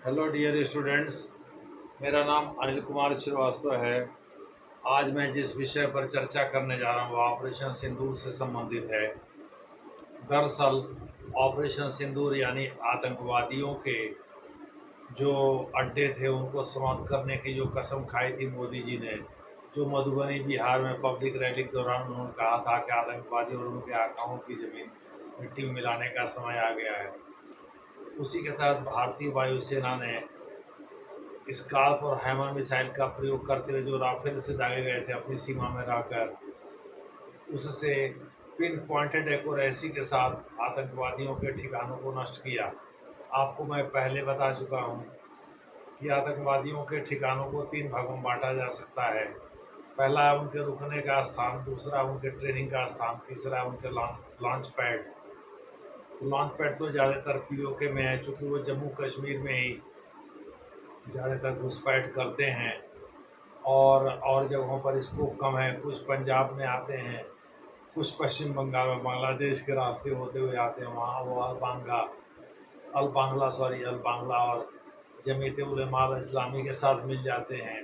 Hello dear students. मेरा नाम अनिल कुमार श्रीवास्तव है। आज मैं जिस विषय पर चर्चा करने जा रहा हूँ वो ऑपरेशन सिंदूर से संबंधित है। दरअसल ऑपरेशन सिंदूर यानी आतंकवादियों के जो अड्डे थे उनको समाप्त करने की जो कसम खाई थी मोदी जी ने, जो मधुबनी बिहार में पब्लिक रैली के दौरान उन्होंने कहा था कि आतंकवादी और उनके आकाओं की ज़मीन मिट्टी में मिलाने का समय आ गया है, उसी के तहत भारतीय वायुसेना ने स्काल्प और हैमर मिसाइल का प्रयोग करते हुए जो राफेल से दागे गए थे अपनी सीमा में रहकर, उससे पिन पॉइंटेड एक्यूरेसी के साथ आतंकवादियों के ठिकानों को नष्ट किया। आपको मैं पहले बता चुका हूँ कि आतंकवादियों के ठिकानों को तीन भागों में बांटा जा सकता है। पहला है उनके रुकने का स्थान, दूसरा उनके ट्रेनिंग का स्थान, तीसरा है उनके लॉन्च पैड। लॉन्च पैड तो ज़्यादातर पीओके में है, चूँकि वो जम्मू कश्मीर में ही ज़्यादातर घुसपैठ करते हैं और जगहों पर स्कोप कम है। कुछ पंजाब में आते हैं, कुछ पश्चिम बंगाल में बांग्लादेश के रास्ते होते हुए आते हैं, वहाँ वो अल बांग्ला और जमीयत उलमा इस्लामी के साथ मिल जाते हैं।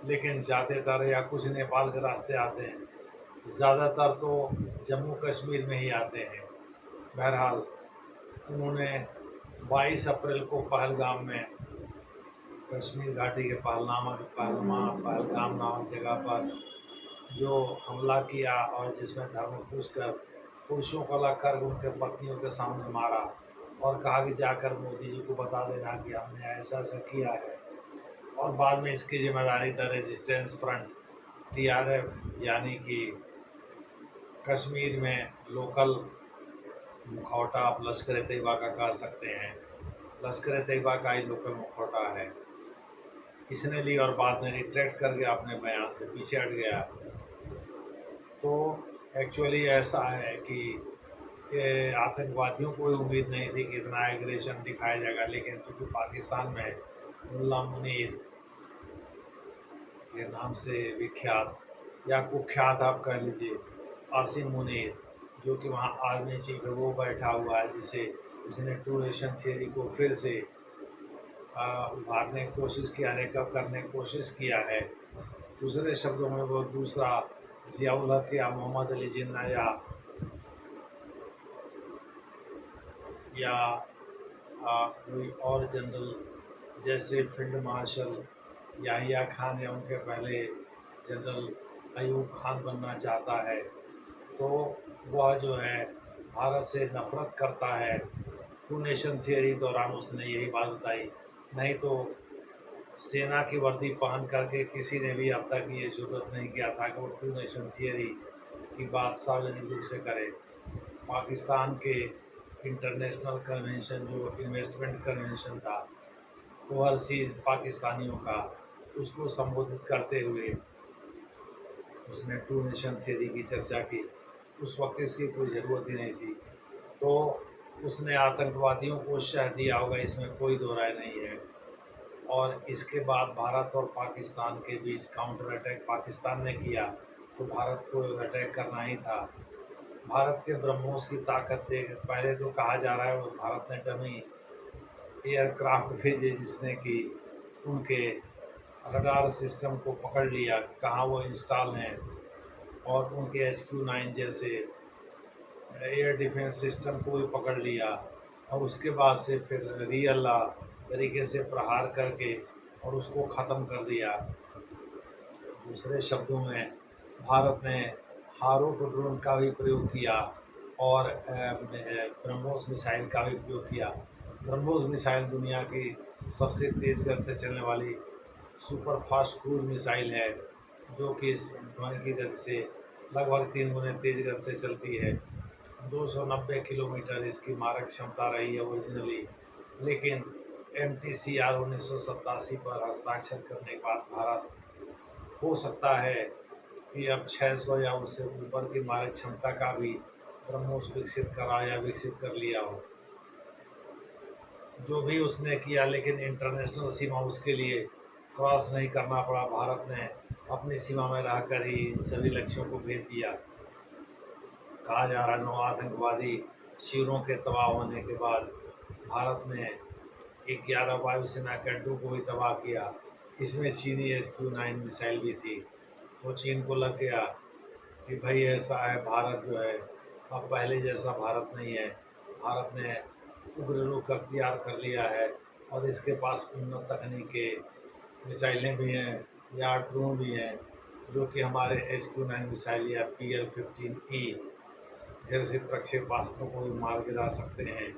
लेकिन ज़्यादातर या कुछ नेपाल के रास्ते आते हैं, ज़्यादातर तो जम्मू कश्मीर में ही आते हैं। बहरहाल उन्होंने 22 अप्रैल को पहलगाम में, कश्मीर घाटी के पहलगाम नामक जगह पर जो हमला किया और जिसमें धर्म पूछकर पुरुषों को अलग कर उनके पत्नियों के सामने मारा और कहा कि जाकर मोदी जी को बता देना कि हमने ऐसा ऐसा किया है। और बाद में इसकी जिम्मेदारी द रेजिस्टेंस फ्रंट टीआरएफ यानी कि कश्मीर में लोकल मुखौटा आप लश्कर ए तैयबा का कह सकते हैं, लश्कर ए तैयबा का ही लोकल मुखौटा है, इसने ली और बाद में रिट्रैक्ट करके अपने बयान से पीछे हट गया। तो एक्चुअली ऐसा है कि आतंकवादियों को उम्मीद नहीं थी कि इतना एग्रेशन दिखाया जाएगा, लेकिन क्योंकि पाकिस्तान में मुल्ला मुनीर के नाम से विख्यात या कुख्यात आप कह लीजिए आसिम मुनीर, जो कि वहाँ आर्मी चीफ है, वो बैठा हुआ है, जिसने टू नेशन थियरी को फिर से उभारने की कोशिश किया, रिकव करने की कोशिश किया है। दूसरे शब्दों में वो दूसरा ज़ियाउल हक या मोहम्मद अली जिन्ना या कोई और जनरल जैसे फील्ड मार्शल याहिया खान या उनके पहले जनरल अयूब खान बनना चाहता है, तो वह जो है भारत से नफरत करता है। टू नेशन थियरी दौरान उसने यही बात बताई, नहीं तो सेना की वर्दी पहन करके किसी ने भी अब तक ये जरूरत नहीं किया था कि वो टू नेशन थियरी की बात सार्वजनिक रूप से करे। पाकिस्तान के इंटरनेशनल कन्वेंशन जो इन्वेस्टमेंट कन्वेंशन था ओवरसीज पाकिस्तानियों का, उसको संबोधित करते हुए उसने टू नेशन थियरी की चर्चा की। उस वक्त इसकी कोई ज़रूरत ही नहीं थी, तो उसने आतंकवादियों को शह दिया होगा, इसमें कोई दो राय नहीं है। और इसके बाद भारत और पाकिस्तान के बीच काउंटर अटैक पाकिस्तान ने किया, तो भारत को अटैक करना ही था। भारत के ब्रह्मोस की ताकत देख पहले तो कहा जा रहा है और भारत ने डमी एयरक्राफ्ट भेजे जिसने कि उनके रडार सिस्टम को पकड़ लिया, कहाँ वो इंस्टॉल हैं, और उनके HQ-9 जैसे एयर डिफेंस सिस्टम को भी पकड़ लिया, और उसके बाद से फिर रियल तरीके से प्रहार करके और उसको ख़त्म कर दिया। दूसरे शब्दों में भारत ने हारूट ड्रोन का भी प्रयोग किया और ब्रह्मोस मिसाइल का भी प्रयोग किया। ब्रह्मोस मिसाइल दुनिया की सबसे तेज़ गति से चलने वाली सुपर फास्ट क्रूज मिसाइल है, जो कि ध्वनि की गति से लगभग 3 गुने तेज़ गति से चलती है। 290 किलोमीटर इसकी मारक क्षमता रही है ओरिजिनली, लेकिन MTCR 1987 पर हस्ताक्षर करने के बाद भारत हो सकता है कि अब 600 या उससे ऊपर की मारक क्षमता का भी ब्रह्मोस विकसित करा या विकसित कर लिया हो। जो भी उसने किया, लेकिन इंटरनेशनल सीमा उसके लिए क्रॉस नहीं करना पड़ा। भारत ने अपनी सीमा में रहकर ही इन सभी लक्ष्यों को भेज दिया। कहा जा रहा 9 आतंकवादी शिविरों के तबाह होने के बाद भारत ने एक 11 वायुसेना कैंटों को भी तबाह किया। इसमें चीनी SQ-9 मिसाइल भी थी। तो चीन को लग गया कि भाई ऐसा है, भारत जो है अब पहले जैसा भारत नहीं है। भारत ने उग्र रुख अख्तियार कर लिया है और इसके पास उन्नत तकनीक के मिसाइलें भी हैं या ड्रोन भी हैं, जो कि हमारे SQ-9 मिसाइल या PL-15E जैसे प्रक्षेपास्त्रों को भी मार गिरा सकते हैं।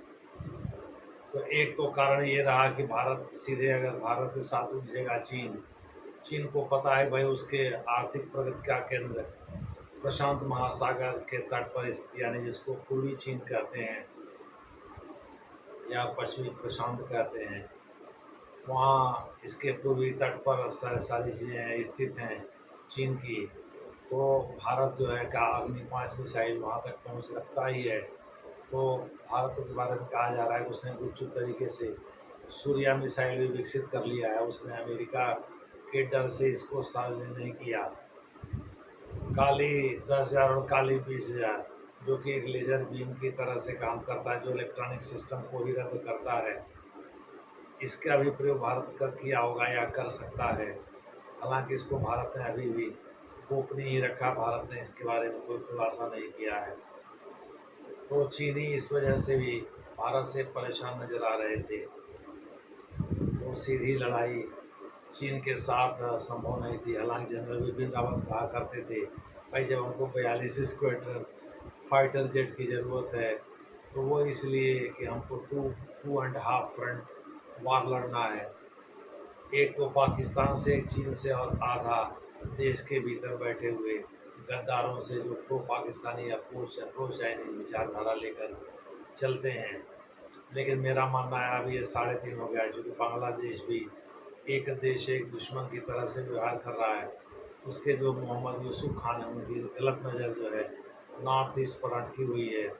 तो एक तो कारण ये रहा कि भारत सीधे अगर भारत के साथ उलझेगा चीन, चीन को पता है भाई उसके आर्थिक प्रगति का केंद्र प्रशांत महासागर के तट पर स्थित, यानी जिसको पूर्वी चीन कहते हैं या पश्चिमी प्रशांत कहते हैं, वहाँ इसके पूर्वी तट पर सारी चीज़ें स्थित हैं चीन की। तो भारत जो है का अग्नि-5 मिसाइल वहाँ तक पहुँच रखता ही है। तो भारत के बारे में कहा जा रहा है कि उसने गुपचुप तरीके से सूर्या मिसाइल भी विकसित कर लिया है। उसने अमेरिका के डर से इसको सार्वजनिक नहीं किया। काली 10,000 और काली 20,000, जो कि एक लेजर बीम की तरह से काम करता है, जो इलेक्ट्रॉनिक सिस्टम को ही रद्द करता है। इसका भी प्रयोग भारत कर किया होगा या कर सकता है। हालांकि इसको भारत ने अभी भी गोपनीय ही रखा। भारत ने इसके बारे में कोई खुलासा नहीं किया है। तो चीनी इस वजह से भी भारत से परेशान नजर आ रहे थे। तो सीधी लड़ाई चीन के साथ संभव नहीं थी। हालांकि जनरल बिपिन रावत कहा करते थे भाई जब हमको 42 स्क्वाड्रन फाइटर जेट की ज़रूरत है तो वो इसलिए कि हमको टू एंड हाफ फ्रंट वार लड़ना है। एक तो पाकिस्तान से, एक चीन से और आधा देश के भीतर बैठे हुए गद्दारों से जो प्रो पाकिस्तानी या प्रो चाइनीज विचारधारा लेकर चलते हैं। लेकिन मेरा मानना है अभी ये 3.5 हो गया है, क्योंकि बांग्लादेश भी एक देश एक दुश्मन की तरह से व्यवहार कर रहा है। उसके जो मोहम्मद यूसुफ खान है उनकी गलत नज़र जो है नॉर्थ ईस्ट पर अटकी हुई है,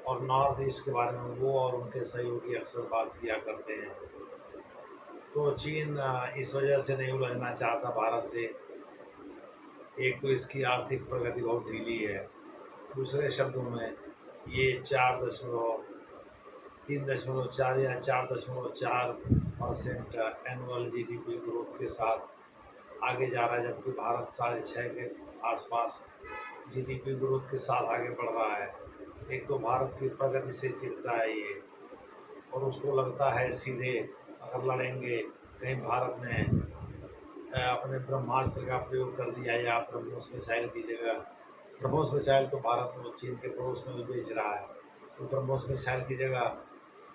और नॉर्थ ईस्ट के बारे में वो और उनके सहयोगी अक्सर बात किया करते हैं। तो चीन इस वजह से नहीं उलझना चाहता भारत से। एक तो इसकी आर्थिक प्रगति बहुत ढीली है, दूसरे शब्दों में ये 3.4 या 4.4% एनुअल GDP ग्रोथ के साथ आगे जा रहा है, जबकि भारत 6.5 के आसपास GDP ग्रोथ के साथ आगे बढ़ रहा है। एक तो भारत की प्रगति से चिढ़ता है ये, और उसको लगता है सीधे अगर लड़ेंगे कहीं भारत ने अपने ब्रह्मास्त्र का प्रयोग कर दिया या ब्रह्मोस मिसाइल की जगह, ब्रह्मोस मिसाइल तो भारत में चीन के पड़ोस में भी बेच रहा है, तो ब्रह्मोस मिसाइल की जगह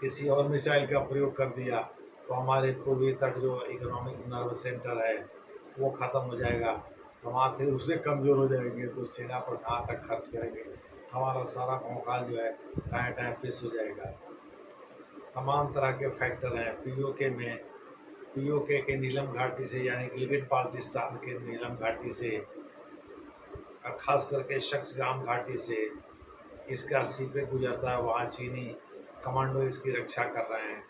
किसी और मिसाइल का प्रयोग कर दिया तो हमारे पूर्वी तट जो इकोनॉमिक नर्व सेंटर है वो ख़त्म हो जाएगा। हम आर्थिक रूप से कमज़ोर हो जाएंगे, तो सेना पर कहाँ तक खर्च करेंगे। हमारा सारा भौकाल जो है टाइम टाइम फिस हो जाएगा। तमाम तरह के फैक्टर हैं। पीओके के नीलम घाटी से, यानी गिलगित बाल्टिस्तान के नीलम घाटी से, खास करके शक्सगाम घाटी से इसका सीपे गुजरता है। वहाँ चीनी कमांडो इसकी रक्षा कर रहे हैं।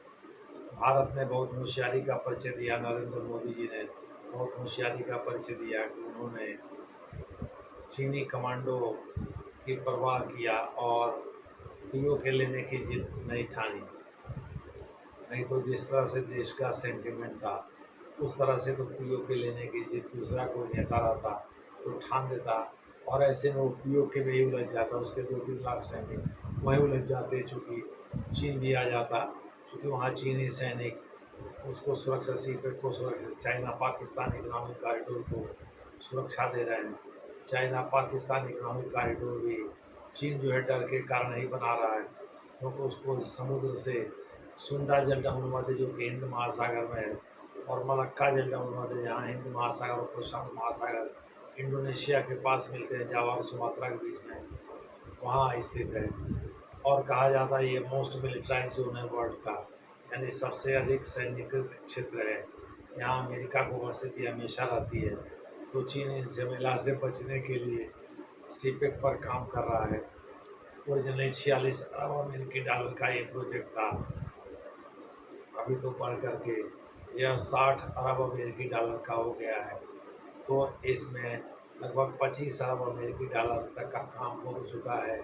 भारत ने बहुत होशियारी का परिचय दिया, नरेंद्र मोदी जी ने बहुत होशियारी का परिचय दिया कि उन्होंने चीनी कमांडो की परवाह किया और पीओके लेने की जिद नहीं ठानी। नहीं तो जिस तरह से देश का सेंटिमेंट था उस तरह से तो पीओके लेने की जिद दूसरा कोई नेता रहता तो ठान देता, और ऐसे में वो पीओके में ही उलझ जाता। उसके 2-3 लाख सैनिक वहीं उलझ जाते, चूँकि चीन भी आ जाता, चूँकि वहाँ चीनी सैनिक उसको सुरक्षा, सीपे को सुरक्षा, चाइना पाकिस्तान इकोनॉमिक कॉरिडोर को सुरक्षा दे रहे हैं। चाइना पाकिस्तान इकोनॉमिक कॉरिडोर भी चीन जो है डर के कारण ही बना रहा है, क्योंकि उसको समुद्र से सुंडा जलडमरू मध्य जो कि हिंद महासागर में है, और मलक्का जलडमरू मध्य जहाँ हिंद महासागर और प्रशांत महासागर इंडोनेशिया के पास मिलते हैं, जावा और सुमात्रा के बीच में, वहाँ स्थित है। और कहा जाता है ये मोस्ट मिलिट्राइज जोन है वर्ल्ड का, यानी सबसे अधिक सैन्यकृत क्षेत्र है। यहाँ अमेरिका को उपस्थिति हमेशा रहती है। तो चीन इन झमेला से बचने के लिए सीपेक पर काम कर रहा है। ओरिजिनली 46 अरब अमेरिकी डॉलर का ये प्रोजेक्ट था, अभी तो बढ़ करके यह 60 अरब अमेरिकी डॉलर का हो गया है। तो इसमें लगभग 25 अरब अमेरिकी डॉलर तक का काम हो चुका है।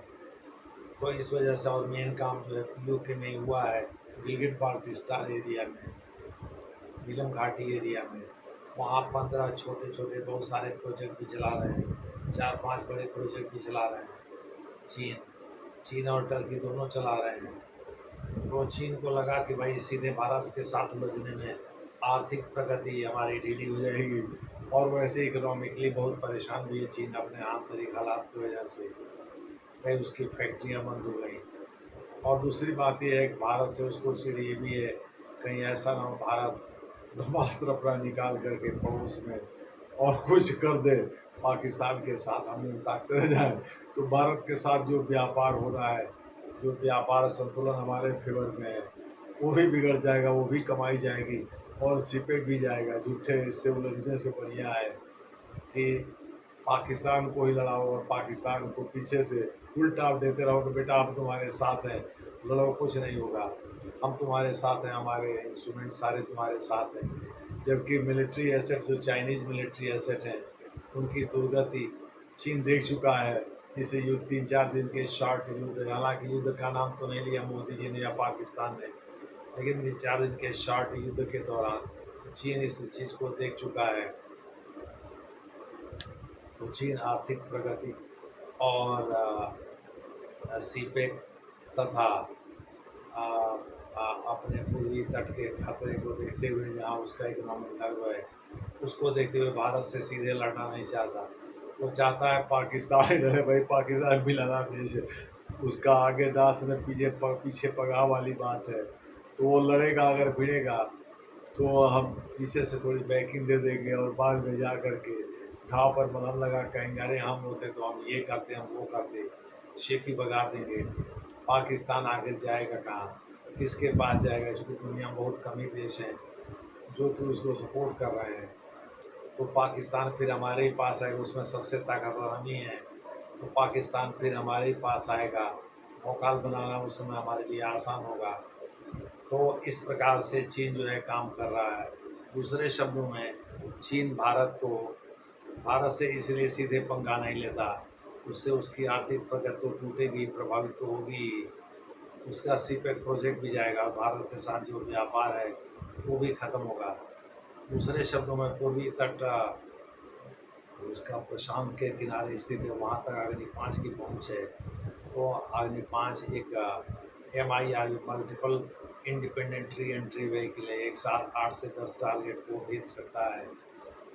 तो इस वजह से, और मेन काम जो है पीओके में ही हुआ है, गिलगित बाल्टिस्तान एरिया में, नीलम घाटी एरिया में, वहाँ 15 छोटे छोटे बहुत सारे प्रोजेक्ट भी चला रहे हैं, 4-5 बड़े प्रोजेक्ट भी चला रहे हैं। चीन चीन और टर्की दोनों चला रहे हैं। तो चीन को लगा कि भाई सीधे भारत के साथ उलझने में आर्थिक प्रगति हमारी ढीली हो जाएगी, और वैसे इकोनॉमिकली बहुत परेशान भी है चीन अपने आंतरिक हालात की वजह से। कई उसकी फैक्ट्रियाँ बंद हो गई, और दूसरी बात यह है कि भारत से उसको चिड़ ये भी है कहीं ऐसा ना हो भारत ब्रह्मास्त्र अपना निकाल करके पड़ोस में और कुछ कर दे पाकिस्तान के साथ, हम ताकते रह जाए। तो भारत के साथ जो व्यापार हो रहा है, जो व्यापार संतुलन हमारे फेवर में है, वो भी बिगड़ जाएगा, वो भी कमाई जाएगी और सिपक भी जाएगा। झूठे इससे उलझने से बढ़िया है कि पाकिस्तान को ही लड़ाओ और पाकिस्तान को पीछे से उल्टा आप देते रहो कि बेटा हम तुम्हारे साथ हैं, लड़ो, कुछ नहीं होगा, हम तुम्हारे साथ हैं, हमारे इंस्ट्रूमेंट सारे तुम्हारे साथ हैं। जबकि मिलिट्री एसेट जो चाइनीज़ मिलिट्री एसेट हैं उनकी दुर्गति चीन देख चुका है। इसे युद्ध 3-4 दिन के शॉर्ट युद्ध, हालांकि युद्ध का नाम तो नहीं लिया मोदी जी ने या पाकिस्तान ने, लेकिन 3-4 दिन के शॉर्ट युद्ध के दौरान चीन इस चीज़ को देख चुका है। तो चीन आर्थिक प्रगति और सीपेक तथा अपने पूर्वी तट के खतरे को देखते हुए, जहाँ उसका इकोनॉमिक नर्व है, उसको देखते हुए भारत से सीधे लड़ना नहीं चाहता। वो चाहता है पाकिस्तान ही लड़े, भाई पाकिस्तान भी लड़ा देश है, उसका आगे दांत में पीछे पगाह वाली बात है। तो वो लड़ेगा, अगर भिड़ेगा तो हम पीछे से थोड़ी बैकिंग दे देंगे और बाद में जा कर के घाव पर मलहम लगा कहेंगे अरे हम होते तो हम ये करते, हम वो करते, शेखी बगा देंगे। पाकिस्तान आगे जाएगा कहाँ, किसके पास जाएगा, क्योंकि दुनिया में बहुत कम ही देश हैं जो कि उसको सपोर्ट कर रहे हैं। तो पाकिस्तान फिर हमारे ही पास आएगा, उसमें सबसे ताकतवर हम ही हैं। तो पाकिस्तान फिर हमारे ही पास आएगा, औकात बनाना उस समय हमारे लिए आसान होगा। तो इस प्रकार से चीन जो है काम कर रहा है। दूसरे शब्दों में चीन भारत से इसलिए सीधे पंगा नहीं लेता, उससे उसकी आर्थिक प्रगति तो टूटेगी, प्रभावित तो होगी। उसका सीपेक प्रोजेक्ट भी जाएगा, भारत के साथ जो व्यापार है वो भी खत्म होगा। दूसरे शब्दों में पूर्वी तट उसका प्रशांत के किनारे स्थित है, वहाँ तक अग्नि 5 की पहुँच है। तो अग्नि 5 एक MIR multiple independent re entry vehicle है, एक साथ 8 से 10 टारगेट को भेज सकता है,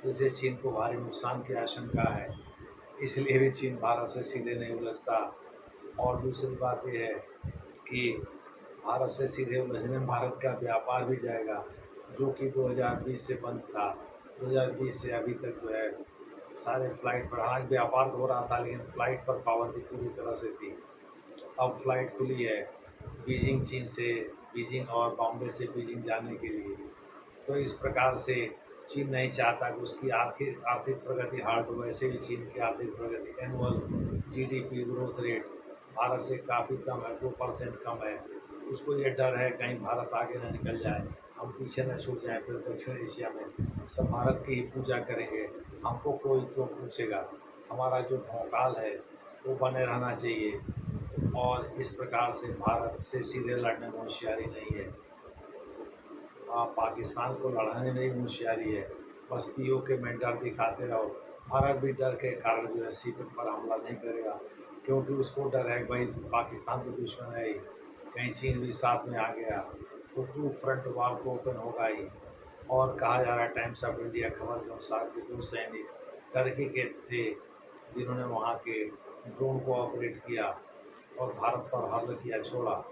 जिससे चीन को भारी नुकसान की आशंका है। इसलिए भी चीन भारत से सीधे नहीं उलझता। और दूसरी बात यह है कि भारत से सीधे उलझने में भारत का व्यापार भी जाएगा, जो कि 2020 से बंद था। 2020 से अभी तक जो है सारे फ्लाइट पर, हालांकि व्यापार तो हो रहा था लेकिन फ़्लाइट पर पाबंदी पूरी तरह से थी। अब फ्लाइट खुली है बीजिंग और बॉम्बे से बीजिंग जाने के लिए। तो इस प्रकार से चीन नहीं चाहता कि उसकी आर्थिक प्रगति हार्ड हो। वैसे भी चीन की आर्थिक प्रगति annual GDP growth rate Bharat से काफ़ी कम है, 2% कम है। उसको ये डर है कहीं भारत आगे न निकल जाए, हम पीछे न छूट जाएं, फिर दक्षिण एशिया में सब भारत की ही पूजा करेंगे, हमको कोई क्यों पूछेगा। हमारा जो भौकाल है वो बने रहना चाहिए। और इस प्रकार से भारत से सीधे लड़ने में होशियारी नहीं है, पाकिस्तान को लड़ाने में ही होशियारी है। बस POK में डर दिखाते रहो। भारत भी डर के कारण जो है सीपेक पर हमला नहीं करेगा, क्योंकि उसको डर है भाई पाकिस्तान तो दुश्मन है ही, कहीं चीन भी साथ में आ गया तो टू फ्रंट वार तो ओपन होगा ही। और कहा जा रहा है टाइम्स ऑफ इंडिया खबर के अनुसार कि 2 सैनिक टर्की के थे जिन्होंने वहाँ के ड्रोन को ऑपरेट किया और भारत पर हमला किया छोड़ा।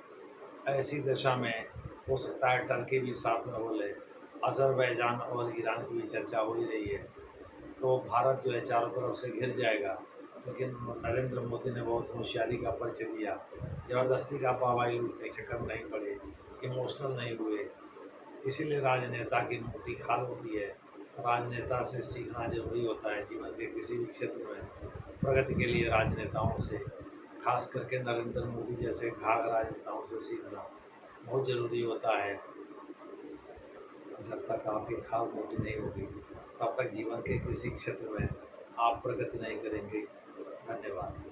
ऐसी दशा में हो सकता है टर्की भी साथ में हो ले। अज़रबैजान और ईरान की भी चर्चा हो ही रही है। तो भारत जो है चारों तरफ से घिर जाएगा। लेकिन नरेंद्र मोदी ने बहुत होशियारी का परिचय दिया, ज़बरदस्ती का हवाई लूटने के चक्कर में नहीं पड़े, इमोशनल नहीं हुए। इसीलिए राजनेता की मोटी खाल होती है। राजनेता से सीखना जरूरी होता है जीवन के किसी भी क्षेत्र में। प्रगति के लिए राजनेताओं से, खास करके नरेंद्र मोदी जैसे घाघ राजनेताओं से सीखना बहुत ज़रूरी होता है। जब तक आपकी खाल मोटी नहीं होगी तब तक जीवन के किसी क्षेत्र में आप प्रगति नहीं करेंगे। धन्यवाद।